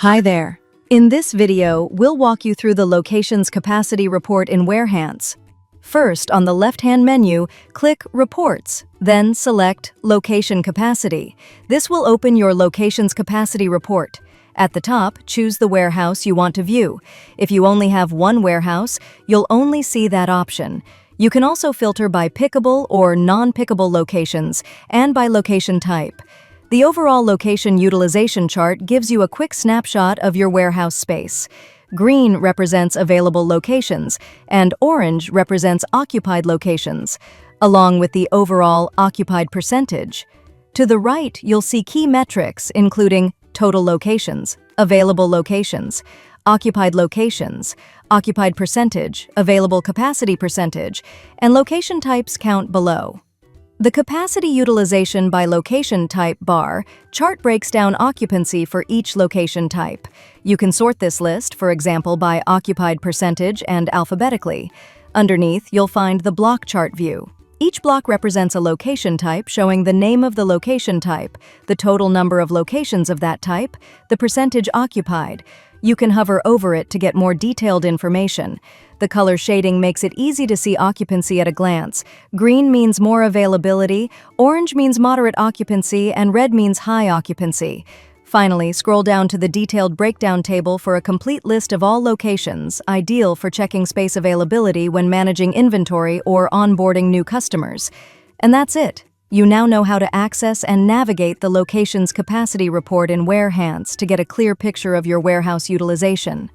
Hi there. In this video, we'll walk you through the locations capacity report in Warehance. First, on the left-hand menu, click Reports, then select Location Capacity. This will open your locations capacity report. At the top, choose the warehouse you want to view. If you only have one warehouse, you'll only see that option. You can also filter by pickable or non-pickable locations and by location type. The overall location utilization chart gives you a quick snapshot of your warehouse space. Green represents available locations, and orange represents occupied locations, along with the overall occupied percentage. To the right, you'll see key metrics including total locations, available locations, occupied locations, occupied percentage, available capacity percentage, and location types count below. The capacity utilization by location type bar chart breaks down occupancy for each location type. You can sort this list, for example, by occupied percentage and alphabetically. Underneath, you'll find the block chart view. Each block represents a location type showing the name of the location type, the total number of locations of that type, the percentage occupied. You can hover over it to get more detailed information. The color shading makes it easy to see occupancy at a glance. Green means more availability, orange means moderate occupancy, and red means high occupancy. Finally, scroll down to the detailed breakdown table for a complete list of all locations, ideal for checking space availability when managing inventory or onboarding new customers. And that's it. You now know how to access and navigate the locations capacity report in Warehance to get a clear picture of your warehouse utilization.